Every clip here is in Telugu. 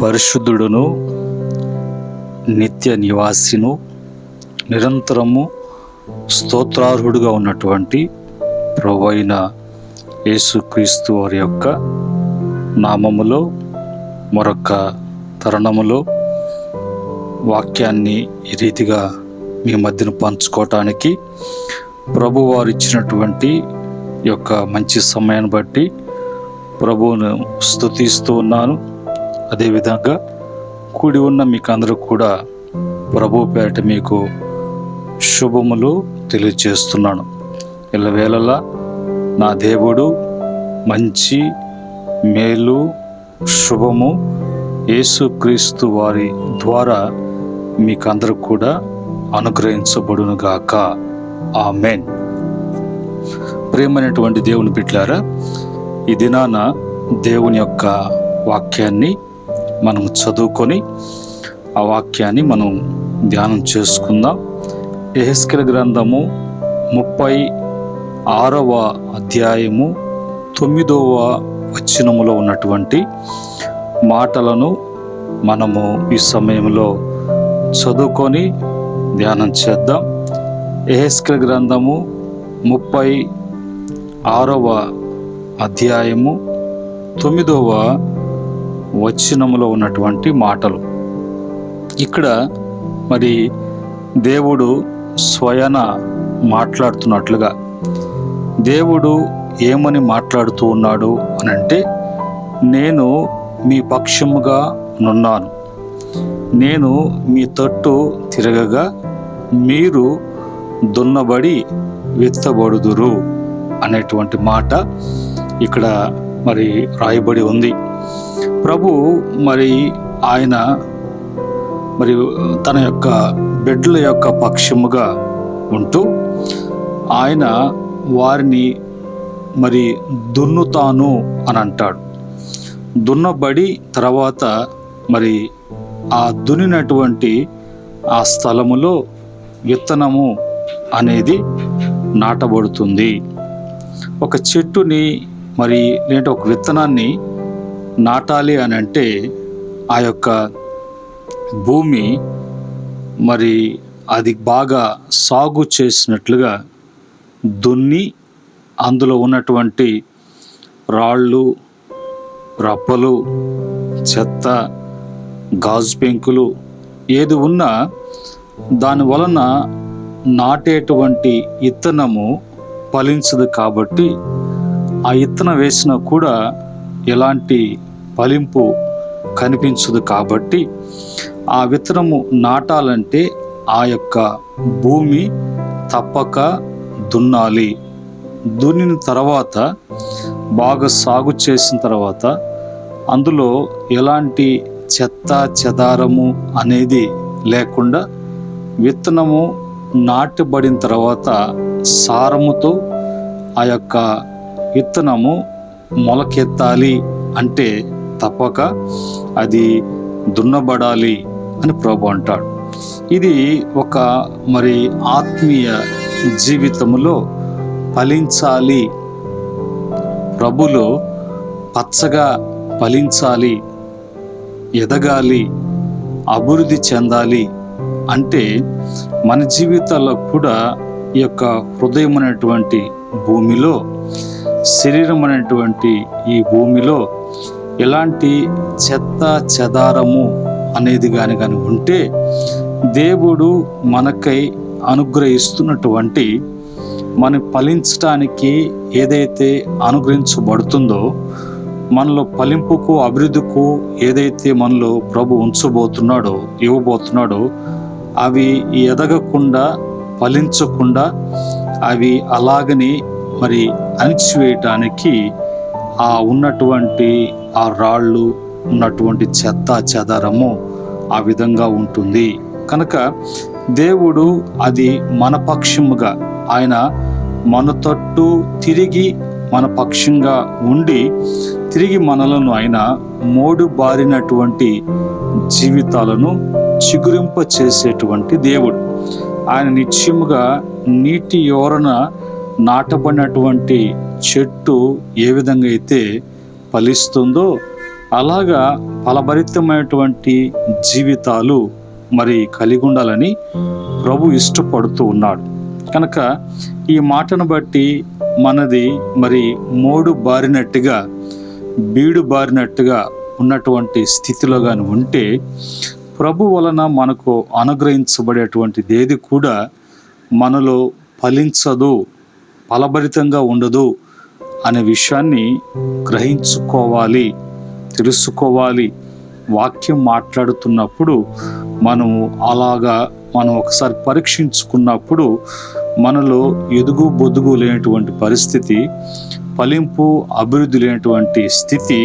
పరిశుద్ధుడును నిత్య నివాసిను నిరంతరము స్తోత్రార్హుడుగా ఉన్నటువంటి ప్రభువైన యేసుక్రీస్తు వారి యొక్క నామములో మరొక తరుణములో వాక్యాన్ని ఈ రీతిగా మీ మధ్యన పంచుకోవటానికి ప్రభువారు ఇచ్చినటువంటి యొక్క మంచి సమయాన్ని బట్టి ప్రభువును స్తుతిస్తూ ఉన్నాను. అదేవిధంగా కూడి ఉన్న మీకు అందరూ కూడా ప్రభు పేరిట మీకు శుభములు తెలియజేస్తున్నాను. ఎల్లవేళలా నా దేవుడు మంచి మేలు శుభము యేసుక్రీస్తు వారి ద్వారా మీకు అందరూ కూడా అనుగ్రహించబడునుగాక. ఆమేన్. ప్రియమైనటువంటి దేవుని బిడ్డలారా, ఈ దినాన దేవుని యొక్క వాక్యాన్ని మనం చదువుకొని ఆ వాక్యాన్ని మనం ధ్యానం చేసుకుందాం. యెహెజ్కేలు గ్రంథము 36వ అధ్యాయము 9వ వచనములో ఉన్నటువంటి మాటలను మనము ఈ సమయంలో చదువుకొని ధ్యానం చేద్దాం. యెహెజ్కేలు గ్రంథము 36వ అధ్యాయము 9వ వచనములో ఉన్నటువంటి మాటలు. ఇక్కడ మరి దేవుడు స్వయాన మాట్లాడుతున్నట్లుగా, దేవుడు ఏమని మాట్లాడుతూ ఉన్నాడు అని అంటే, నేను మీ పక్షముగా నున్నాను, నేను మీ తట్టు తిరగగా మీరు దున్నబడి విత్తబడుదురు అనేటువంటి మాట ఇక్కడ మరి రాయబడి ఉంది. ప్రభు మరి ఆయన మరి తన యొక్క బిడ్డల యొక్క పక్షముగా ఉంటూ ఆయన వారిని మరి దున్నుతాను అని అంటాడు. దున్నబడి తర్వాత మరి ఆ దున్నినటువంటి ఆ స్థలములో విత్తనము అనేది నాటబడుతుంది. ఒక చెట్టుని మరి లేదంటే ఒక విత్తనాన్ని నాటాలి అని అంటే ఆ యొక్క భూమి మరి అది బాగా సాగు చేసినట్లుగా దున్ని అందులో ఉన్నటువంటి రాళ్ళు, రప్పలు, చెత్త, గాజు పెంకులు ఏది ఉన్నా దాని వలన నాటేటువంటి విత్తనము ఫలించదు. కాబట్టి ఆ విత్తనం వేసినా కూడా ఎలాంటి ఫలింపు కనిపించదు. కాబట్టి ఆ విత్తనము నాటాలంటే ఆ యొక్క భూమి తప్పక దున్నాలి. దున్నిన తర్వాత బాగా సాగు చేసిన తర్వాత అందులో ఎలాంటి చెత్త చెదారము అనేది లేకుండా విత్తనము నాటబడిన తర్వాత సారముతో ఆ యొక్క విత్తనము మొలకెత్తాలి అంటే తప్పక అది దున్నబడాలి అని ప్రభు అంటాడు. ఇది ఒక మరి ఆత్మీయ జీవితంలో ఫలించాలి, ప్రభులో పచ్చగా ఫలించాలి, ఎదగాలి, అభివృద్ధి చెందాలి అంటే మన జీవితాల్లో కూడా ఈ యొక్క హృదయం అనేటువంటి భూమిలో, శరీరం అనేటువంటి ఈ భూమిలో ఎలాంటి చెత్త చెదారము అనేది కానీ ఉంటే దేవుడు మనకై అనుగ్రహిస్తున్నటువంటి మనం ఫలించటానికి ఏదైతే అనుగ్రహించబడుతుందో, మనలో ఫలింపుకు అభివృద్ధికు ఏదైతే మనలో ప్రభు ఉంచబోతున్నాడో, ఇవ్వబోతున్నాడో, అవి ఎదగకుండా ఫలించకుండా అవి అలాగని మరి అణిచివేయటానికి ఆ ఉన్నటువంటి ఆ రాళ్ళు, ఉన్నటువంటి చెత్త చెదారము ఆ విధంగా ఉంటుంది. కనుక దేవుడు అది మన పక్షముగా, ఆయన మన తట్టు తిరిగి మన పక్షంగా ఉండి తిరిగి మనలను ఆయన మోడు బారినటువంటి జీవితాలను చిగురింప చేసేటువంటి దేవుడు. ఆయన నిత్యముగా నీటి యోరన నాటబడినటువంటి చెట్టు ఏ విధంగా అయితే ఫలిస్తుందో అలాగా ఫలభరితమైనటువంటి జీవితాలు మరి కలిగి ఉండాలని ప్రభు ఇష్టపడుతూ ఉన్నాడు. కనుక ఈ మాటను బట్టి మనది మరి మోడు బారినట్టుగా బీడు బారినట్టుగా ఉన్నటువంటి స్థితిలో కానీ ఉంటే ప్రభు వలన మనకు అనుగ్రహించబడేటువంటిది ఏది కూడా మనలో ఫలించదు, ఫలభరితంగా ఉండదు అనే విషయాన్ని గ్రహించుకోవాలి, తెలుసుకోవాలి. వాక్యం మాట్లాడుతున్నప్పుడు మనం ఒకసారి పరీక్షించుకున్నప్పుడు మనలో ఎదుగు బొదుగు లేనటువంటి పరిస్థితి, ఫలింపు అభివృద్ధి లేనటువంటి స్థితి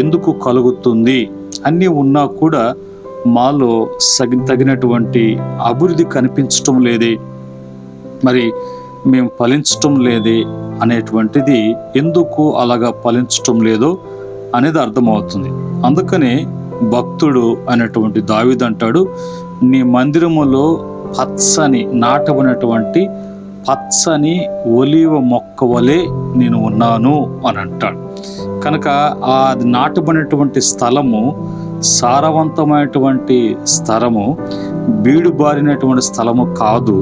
ఎందుకు కలుగుతుంది? అన్నీ ఉన్నా కూడా మాలో తగినటువంటి అభివృద్ధి కనిపించటం లేదే, మరి మేము ఫలించటం లేదే అనేటువంటిది, ఎందుకు అలాగా ఫలించటం లేదో అనేది అర్థమవుతుంది. అందుకనే భక్తుడు అనేటువంటి దావీదు అంటాడు, నీ మందిరములో పచ్చని నాటబడినటువంటి పచ్చని ఒలీవ మొక్క వలె నేను ఉన్నాను అని అంటాడు. కనుక అది నాటబడినటువంటి స్థలము సారవంతమైనటువంటి స్థలము, బీడు బారినటువంటి స్థలము కాదు.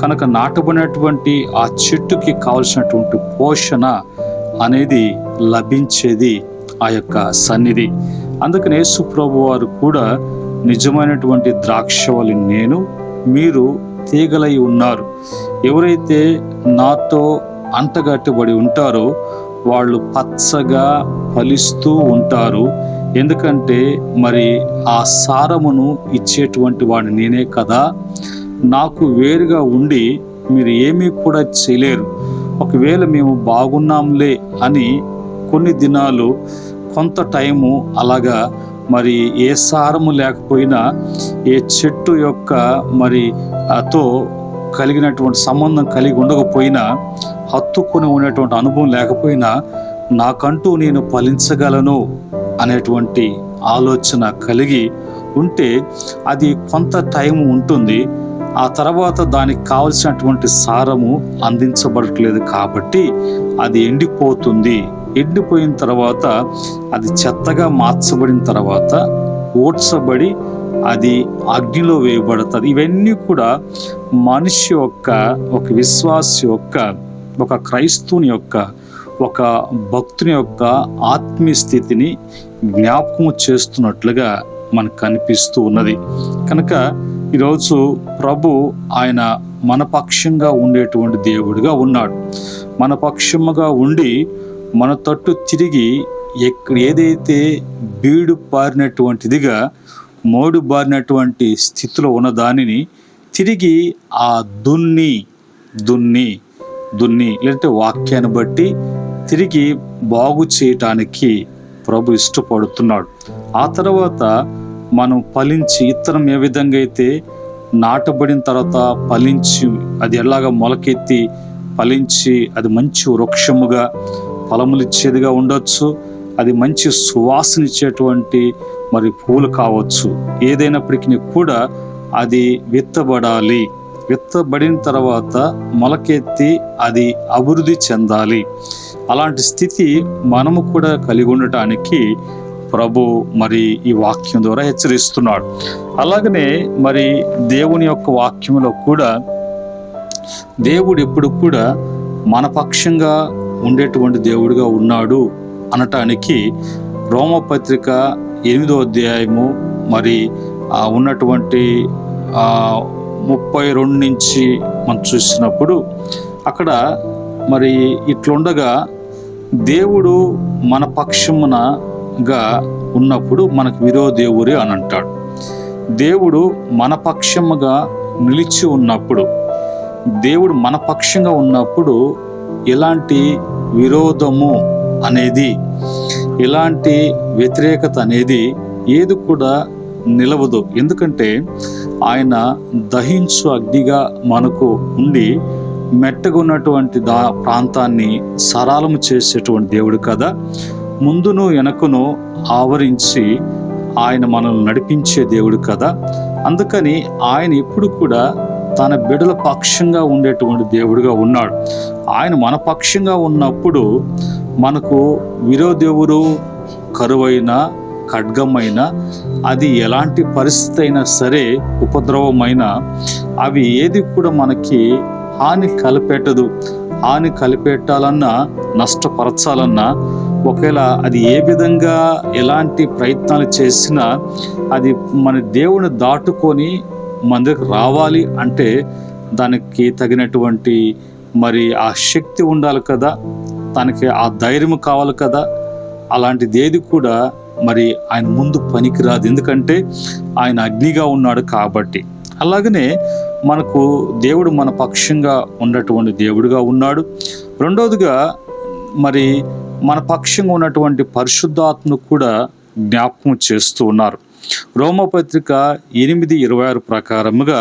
కనుక నాటబడినటువంటి ఆ చెట్టుకి కావలసినటువంటి పోషణ అనేది లభించేది ఆ యొక్క సన్నిధి. అందుకని యేసు ప్రభు వారు కూడా నిజమైనటువంటి ద్రాక్షవల్లి నేను, మీరు తీగలై ఉన్నారు. ఎవరైతే నాతో అంటగట్టబడి ఉంటారో వాళ్ళు పచ్చగా ఫలిస్తూ ఉంటారు. ఎందుకంటే మరి ఆ సారమును ఇచ్చేటువంటి వాడు నేనే కదా. నాకు వేరుగా ఉండి మీరు ఏమీ కూడా చేయలేరు. ఒకవేళ మేము బాగున్నాంలే అని కొన్ని దినాలు, కొంత టైము అలాగా మరి ఏ సారము లేకపోయినా, ఏ చెట్టు యొక్క మరి తో కలిగినటువంటి సంబంధం కలిగి ఉండకపోయినా, హత్తుకొని ఉన్నటువంటి అనుభవం లేకపోయినా, నాకంటూ నేను ఫలించగలను అనేటువంటి ఆలోచన కలిగి ఉంటే అది కొంత టైం ఉంటుంది. ఆ తర్వాత దానికి కావలసినటువంటి సారము అందించబడట్లేదు కాబట్టి అది ఎండిపోతుంది. ఎండిపోయిన తర్వాత అది చెత్తగా మార్చబడిన తర్వాత ఓడ్చబడి అది అగ్నిలో వేయబడుతుంది. ఇవన్నీ కూడా మనిషి యొక్క, ఒక విశ్వాసి యొక్క, ఒక క్రైస్తవుని యొక్క, ఒక భక్తుని యొక్క ఆత్మీయ స్థితిని జ్ఞాపకము చేస్తున్నట్లుగా మనకు కనిపిస్తూ ఉన్నది. కనుక ఈరోజు ప్రభు ఆయన మన పక్షంగా ఉండేటువంటి దేవుడిగా ఉన్నాడు. మన పక్షముగా ఉండి మన తట్టు తిరిగి ఏదైతే బీడు బారినటువంటిదిగా, మోడు బారినటువంటి స్థితిలో ఉన్న దానిని తిరిగి ఆ దున్ని లేదంటే వాక్యాన్ని బట్టి తిరిగి బాగు చేయటానికి ప్రభు ఇష్టపడుతున్నాడు. ఆ తర్వాత మనం ఫలించి, ఇత్తనం ఏ విధంగా అయితే నాటబడిన తర్వాత ఫలించి అది ఎలాగ మొలకెత్తి ఫలించి అది మంచి వృక్షముగా ఫలములు ఇచ్చేదిగా ఉండొచ్చు, అది మంచి సువాసన ఇచ్చేటువంటి మరి పూలు కావచ్చు. ఏదైనప్పటికీ కూడా అది విత్తబడాలి. విత్తబడిన తర్వాత మొలకెత్తి అది అభివృద్ధి చెందాలి. అలాంటి స్థితి మనము కూడా కలిగి ఉండటానికి ప్రభు మరి ఈ వాక్యం ద్వారా హెచ్చరిస్తున్నాడు. అలాగనే మరి దేవుని యొక్క వాక్యంలో కూడా దేవుడు ఎప్పుడు కూడా మన పక్షంగా ఉండేటువంటి దేవుడిగా ఉన్నాడు అనటానికి రోమపత్రిక 8వ అధ్యాయము మరి ఉన్నటువంటి 32 నుంచి మనం చూసినప్పుడు అక్కడ మరి ఇట్లుండగా దేవుడు మన పక్షమునగా ఉన్నప్పుడు మనకు విరోధేవురే అని అంటాడు. దేవుడు మన పక్షముగా నిలిచి ఉన్నప్పుడు, దేవుడు మన పక్షంగా ఉన్నప్పుడు ఎలాంటి విరోధము అనేది, ఎలాంటి వ్యతిరేకత అనేది ఏది కూడా నిలవదు. ఎందుకంటే ఆయన దహించు అగ్నిగా మనకు ఉండి మెట్టగా ఉన్నటువంటి ప్రాంతాన్ని సరళము చేసేటువంటి దేవుడు కదా. ముందును వెనకను ఆవరించి ఆయన మనల్ని నడిపించే దేవుడు కదా. అందుకని ఆయన ఎప్పుడు కూడా తన బిడ్డల పక్షంగా ఉండేటువంటి దేవుడిగా ఉన్నాడు. ఆయన మన పక్షంగా ఉన్నప్పుడు మనకు విరోధెవరు కరువైనా, ఖడ్గమైన, అది ఎలాంటి పరిస్థితి అయినా సరే, ఉపద్రవమైన, అవి ఏది కూడా మనకి హాని కలిపెట్టదు. హాని కలిపెట్టాలన్నా, నష్టపరచాలన్నా, ఒకవేళ అది ఏ విధంగా ఎలాంటి ప్రయత్నాలు చేసినా అది మన దేవుని దాటుకొని మన దగ్గరికి రావాలి అంటే దానికి తగినటువంటి మరి ఆ శక్తి ఉండాలి కదా, తనకి ఆ ధైర్యం కావాలి కదా. అలాంటిది ఏది కూడా మరి ఆయన ముందు పనికిరాదు, ఎందుకంటే ఆయన అగ్నిగా ఉన్నాడు కాబట్టి. అలాగనే మనకు దేవుడు మన పక్షంగా ఉన్నటువంటి దేవుడుగా ఉన్నాడు. రెండవదిగా మరి మన పక్షంగా ఉన్నటువంటి పరిశుద్ధాత్మను కూడా జ్ఞాపకం చేస్తూ ఉన్నారు. రోమపత్రిక 8:26 ప్రకారముగా,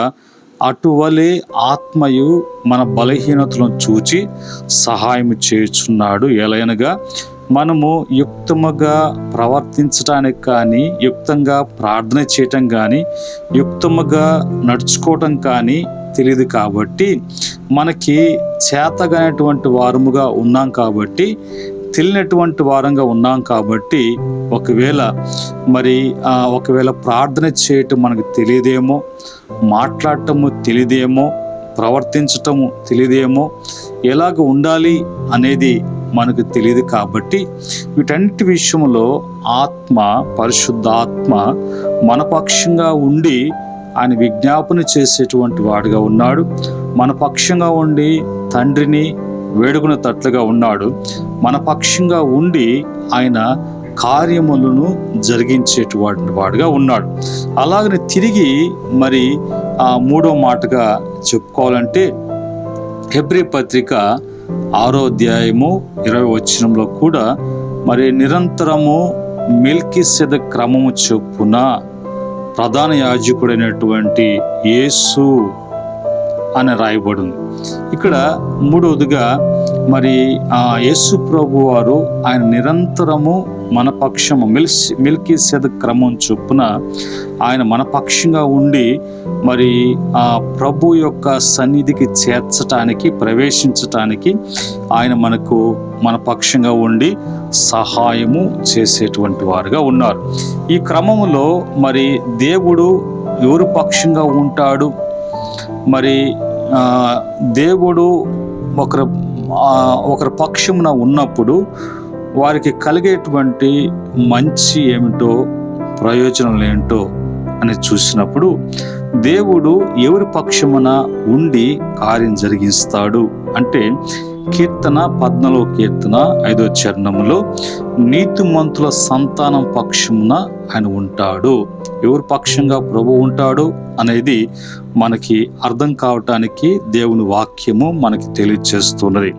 అటువలే ఆత్మయు మన బలహీనతలను చూచి సహాయం చేయుచున్నాడు. ఎలయనగా మనము యుక్తముగా ప్రవర్తించడానికి కానీ, యుక్తంగా ప్రార్థన చేయటం కానీ, యుక్తముగా నడుచుకోవటం కానీ తెలియదు కాబట్టి, మనకి చేతగానటువంటి వారముగా ఉన్నాం కాబట్టి, తెలియనటువంటి వారంగా ఉన్నాం కాబట్టి, ఒకవేళ ప్రార్థన చేయటం మనకు తెలియదేమో, మాట్లాడటము తెలియదేమో, ప్రవర్తించటము తెలియదేమో, ఎలాగ ఉండాలి అనేది మనకు తెలియదు కాబట్టి, వీటన్నిటి విషయంలో పరిశుద్ధాత్మ మన పక్షంగా ఉండి ఆయన విజ్ఞాపన చేసేటువంటి వాడుగా ఉన్నాడు. మన పక్షంగా ఉండి తండ్రిని వేడుకున్న తట్లుగా ఉన్నాడు. మన పక్షంగా ఉండి ఆయన కార్యములను జరిగించేటువంటి వాడుగా ఉన్నాడు. అలాగనే తిరిగి మరి మూడో మాటగా చెప్పుకోవాలంటే, హెబ్రీ పత్రిక 6వ అధ్యాయము 20వ వచనంలో కూడా మరి నిరంతరము మెల్కీసెదెకు క్రమము చొప్పున ప్రధాన యాజకుడైనటువంటి యేసు అని రాయబడింది. ఇక్కడ మూడవదిగా మరి యేసు ప్రభు వారు ఆయన నిరంతరము మన పక్షము మెల్కీసెదెకు క్రమం చొప్పున ఆయన మన పక్షంగా ఉండి మరి ఆ ప్రభు యొక్క సన్నిధికి చేర్చటానికి, ప్రవేశించటానికి ఆయన మన పక్షంగా ఉండి సహాయము చేసేటువంటి వారుగా ఉన్నారు. ఈ క్రమములో మరి దేవుడు ఎవరు పక్షంగా ఉంటాడు? మరి దేవుడు ఒకరి పక్షమున ఉన్నప్పుడు వారికి కలిగేటువంటి మంచి ఏమిటో, ప్రయోజనం ఏంటో అని చూసినప్పుడు, దేవుడు ఎవరి పక్షమున ఉండి కార్యం జరిగిస్తాడు అంటే, కీర్తన 14వ చరణములో నీతిమంతుల సంతానం పక్షమున ఆయన ఉంటాడు. ఎవరి పక్షంగా ప్రభు ఉంటాడు అనేది మనకి అర్థం కావటానికి దేవుని వాక్యము మనకి తెలియజేస్తున్నది.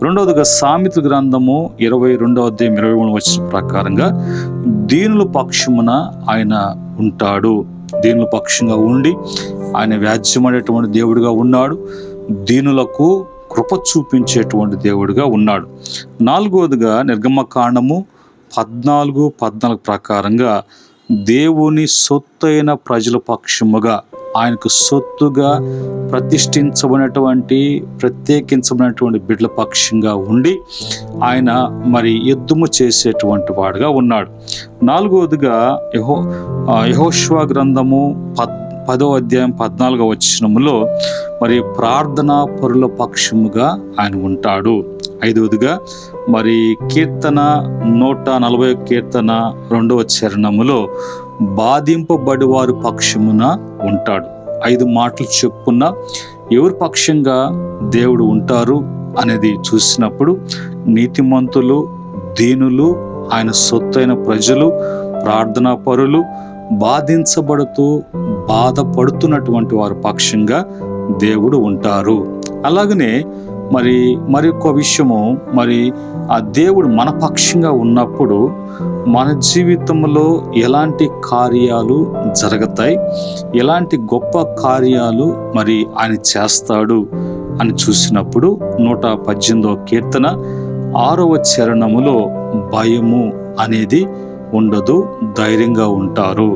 రెండవదిగా సామెతల గ్రంథము 22వ అధ్యాయం 23వ వచనం ప్రకారంగా, దీనుల పక్షమున ఆయన ఉంటాడు. దీనుల పక్షంగా ఉండి ఆయన వ్యాజ్యమనేటువంటి దేవుడిగా ఉన్నాడు. దీనులకు కృప చూపించేటువంటి దేవుడిగా ఉన్నాడు. నాలుగవదిగా నిర్గమకాండము 14:14 ప్రకారంగా, దేవుని సొత్తైన ప్రజల పక్షముగా, ఆయనకు సొత్తుగా ప్రత్యేకించబడినటువంటి బిడ్డల పక్షంగా ఉండి ఆయన మరి యుద్ధము చేసేటువంటి వాడుగా ఉన్నాడు. నాలుగవదిగా యెహోషువ గ్రంథము 10వ అధ్యాయం 14వ వచనములో మరి ప్రార్థనా పరుల పక్షముగా ఆయన ఉంటాడు. ఐదవదిగా మరి కీర్తన 140 కీర్తన 2వ చరణములో బాధింపబడి వారి పక్షమున ఉంటాడు. 5 మాటలు చెప్పుకున్న ఎవరి పక్షంగా దేవుడు ఉంటారు అనేది చూసినప్పుడు, నీతిమంతులు, దీనులు, ఆయన సొత్తైన ప్రజలు, ప్రార్థనా పరులు, బాధపడుతున్నటువంటి వారి పక్షంగా దేవుడు ఉంటారు. అలాగనే మరొక విషయము, ఆ దేవుడు మన పక్షంగా ఉన్నప్పుడు మన జీవితంలో ఎలాంటి కార్యాలు జరుగుతాయి, ఎలాంటి గొప్ప కార్యాలు ఆయన చేస్తాడు అని చూసినప్పుడు 118వ కీర్తన 6వ చరణములో భయము అనేది ఉండదు, ధైర్యంగా ఉంటారు.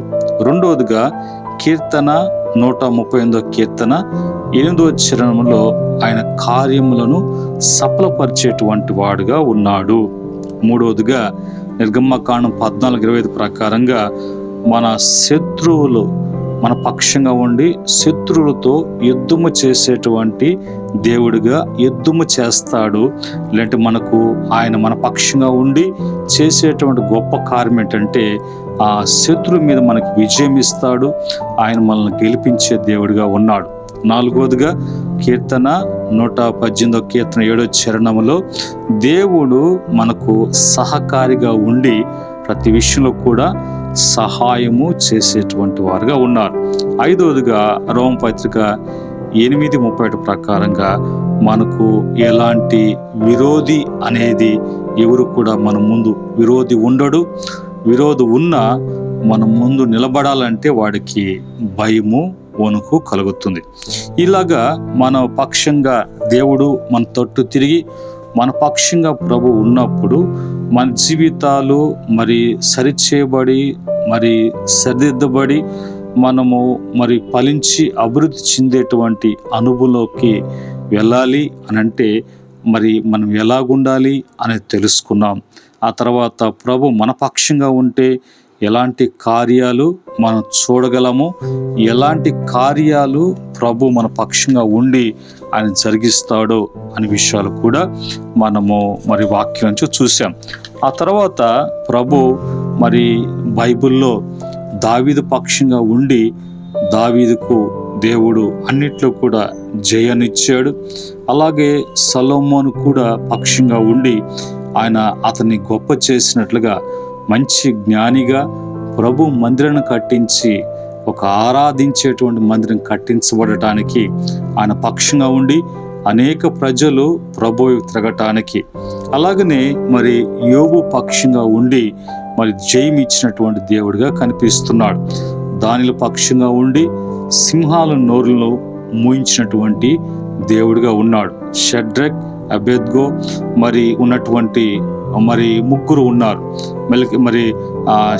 రెండవదిగా కీర్తన 138వ కీర్తన 8వ చరణంలో ఆయన కార్యములను సఫలపరిచేటువంటి వాడుగా ఉన్నాడు. మూడవదిగా నిర్గమకాండం 14:25 ప్రకారంగా మన శత్రువులు మన పక్షంగా ఉండి శత్రువులతో యుద్ధము చేసేటువంటి దేవుడిగా యుద్ధము చేస్తాడు. లేదంటే ఆయన మన పక్షంగా ఉండి చేసేటువంటి గొప్ప కార్యం ఏంటంటే ఆ శత్రువు మీద మనకి విజయం ఇస్తాడు. ఆయన మనల్ని గెలిపించే దేవుడిగా ఉన్నాడు. 4వదిగా కీర్తన 118 కీర్తన 7వ చరణంలో దేవుడు మనకు సహకారిగా ఉండి ప్రతి విషయంలో కూడా సహాయము చేసేటువంటి వారుగా ఉన్నారు. 5వదిగా రోమపత్రిక 8:31 ప్రకారంగా మనకు ఎలాంటి విరోధి అనేది ఎవరు కూడా మన ముందు విరోధి ఉండడు. విరోధి ఉన్నా మన ముందు నిలబడాలంటే వాడికి భయము వణుకు కలుగుతుంది. ఇలాగా మన పక్షంగా దేవుడు మన తట్టు తిరిగి మన పక్షంగా ప్రభు ఉన్నప్పుడు మన జీవితాలు సరిచేయబడి సరిదిద్దబడి మనము ఫలించి అభివృద్ధి చెందేటువంటి అనుభవంలోకి వెళ్ళాలి అని అంటే మనం ఎలాగుండాలి అనేది తెలుసుకున్నాం. ఆ తర్వాత ప్రభు మన పక్షంగా ఉంటే ఎలాంటి కార్యాలు మనం చూడగలము, ఎలాంటి కార్యాలు ప్రభు మన పక్షంగా ఉండి ఆయన జరిగిస్తాడో అనే విషయాలు కూడా మనము వాక్యం నుంచి చూసాం. ఆ తర్వాత ప్రభు బైబిల్లో దావీదు పక్షంగా ఉండి దావీదుకు దేవుడు అన్నిట్లో కూడా జయాన్నిచ్చాడు. అలాగే సొలొమోను కూడా పక్షంగా ఉండి ఆయన అతన్ని గొప్ప చేసినట్లుగా మంచి జ్ఞానిగా ప్రభు మందిరాన్ని కట్టించి ఒక ఆరాధించేటువంటి మందిరం కట్టించబడటానికి ఆయన పక్షంగా ఉండి అనేక ప్రజలు ప్రభు తిరగటానికి, అలాగనే యోబు పక్షంగా ఉండి జయం ఇచ్చినటువంటి దేవుడిగా కనిపిస్తున్నాడు. దానిలో పక్షంగా ఉండి సింహాల నోరులను మూయించినటువంటి దేవుడిగా ఉన్నాడు. షడ్రక్, అబేద్గో ఉన్నటువంటి ముగ్గురు ఉన్నారు.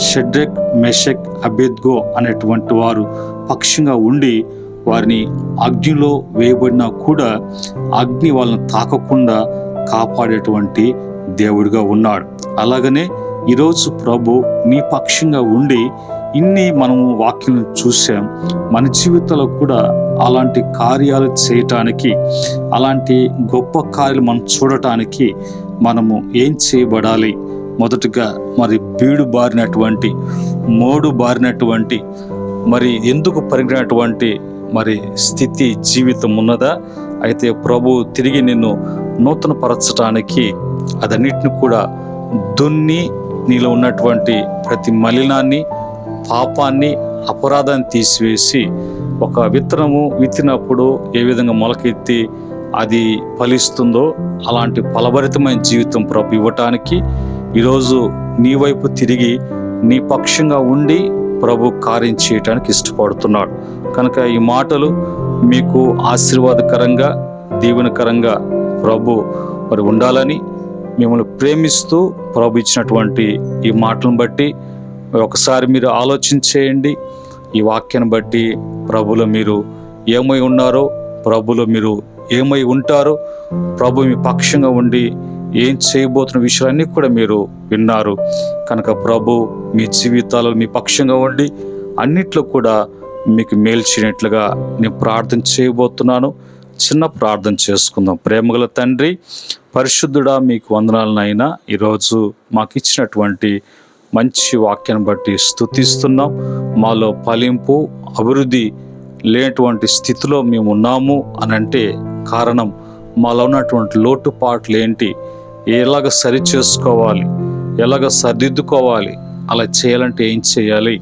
షడ్రక్, మెషక్, అబేద్గో అనేటువంటి వారు పక్షంగా ఉండి వారిని అగ్నిలో వేయబడినా కూడా అగ్ని వాళ్ళని తాకకుండా కాపాడేటువంటి దేవుడిగా ఉన్నాడు. అలాగనే ఈరోజు ప్రభు నీ పక్షంగా ఉండి ఇన్ని మనము వాక్యం చూసాం. మన జీవితంలో కూడా అలాంటి కార్యాలు చేయటానికి, అలాంటి గొప్ప కార్యాలు మనం చూడటానికి మనము ఏం చేయబడాలి? మొదటగా బీడు బారినటువంటి, మోడు బారినటువంటి, ఎందుకు పరిగినటువంటి స్థితి జీవితం ఉన్నదా? అయితే ప్రభు తిరిగి నిన్ను నూతనపరచటానికి అదన్నిటిని కూడా దున్ని నీలో ఉన్నటువంటి ప్రతి మలినాన్ని, పాపాన్ని, అపరాధాన్ని తీసివేసి ఒక విత్తనము విత్తినప్పుడు ఏ విధంగా మొలకెత్తి అది ఫలిస్తుందో అలాంటి ఫలభరితమైన జీవితం ప్రభు ఇవ్వటానికి ఈరోజు నీ వైపు తిరిగి నీ పక్షంగా ఉండి ప్రభు కార్యం చేయటానికి ఇష్టపడుతున్నాడు. కనుక ఈ మాటలు మీకు ఆశీర్వాదకరంగా, దీవెనకరంగా ప్రభు ఉండాలని మిమ్మల్ని ప్రేమిస్తూ ప్రభు ఇచ్చినటువంటి ఈ మాటలను బట్టి ఒకసారి మీరు ఆలోచించేయండి. ఈ వాక్యాన్ని బట్టి ప్రభులో మీరు ఏమై ఉన్నారో, ప్రభులో మీరు ఏమై ఉంటారో, ప్రభు మీ పక్షంగా ఉండి ఏం చేయబోతున్న విషయాలన్నీ కూడా మీరు విన్నారు. కనుక ప్రభు మీ జీవితాలలో మీ పక్షంగా ఉండి అన్నిట్లో కూడా మీకు మేలు చేయనట్లుగా నేను ప్రార్థన చేయబోతున్నాను. చిన్న ప్రార్థన చేసుకుందాం. ప్రేమగల తండ్రి, పరిశుద్ధుడా, మీకు వందనాలనైనా ఈరోజు మాకు ఇచ్చినటువంటి మంచి వాక్యాన్ని బట్టి స్తుతిస్తున్నాం. మాలో ఫలింపు, అభివృద్ధి లేనటువంటి స్థితిలో మేము ఉన్నాము అని అంటే కారణం మాలో ఉన్నటువంటి లోటుపాట్లు ఏంటి, ఎలాగ సరి చేసుకోవాలి, ఎలాగ సరిదిద్దుకోవాలి, అలా చేయాలంటే ఏం చేయాలి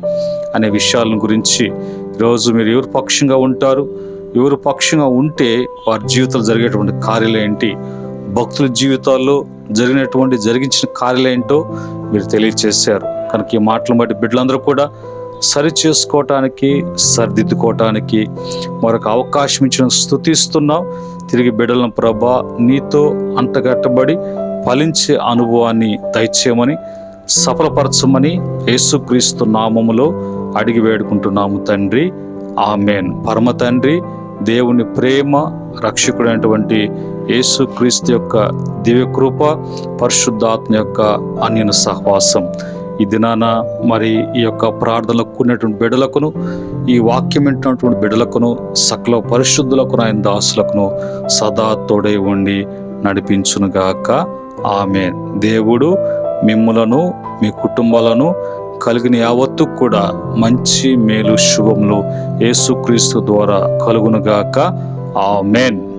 అనే విషయాల గురించి ఈరోజు మీరు ఎవరు పక్షంగా ఉంటారు, ఎవరు పక్షంగా ఉంటే వారి జీవితాలు జరిగేటువంటి కార్యాలు ఏంటి, భక్తుల జీవితాల్లో జరిగించిన కార్యాలు ఏంటో మీరు తెలియజేశారు. కనుక ఈ మాటలను బట్టి బిడ్డలందరూ కూడా సరి చేసుకోవటానికి, సరిదిద్దుకోవటానికి మరొక అవకాశం ఇచ్చిన స్తుతిస్తున్నాం. తిరిగి బిడ్డలను ప్రభా నీతో అంటగట్టబడి ఫలించే అనుభవాన్ని దయచేయమని, సఫలపరచమని యేసుక్రీస్తు నామములో అడిగి వేడుకుంటున్నాము తండ్రి. ఆమెన్. పరమ తండ్రి దేవుని ప్రేమ, రక్షకుడైనటువంటి యేసుక్రీస్తు యొక్క దివ్యకృప, పరిశుద్ధాత్మ యొక్క అన్యోన్య సహవాసం ఈ దినాన మరి ఈ యొక్క ప్రార్థనలో కూడినటువంటి బిడ్డలకును, ఈ వాక్యం వింటున్నటువంటి బిడ్డలకును, సకల పరిశుద్ధులకు, ఆయన దాసులకును సదా తోడై ఉండి నడిపించునుగాక. ఆమేన్. దేవుడు మిమ్ములను, మీ కుటుంబాలను కలిగిన యావత్తు కూడా మంచి మేలు శుభములు యేసుక్రీస్తు ద్వారా కలుగునుగాక. ఆమేన్.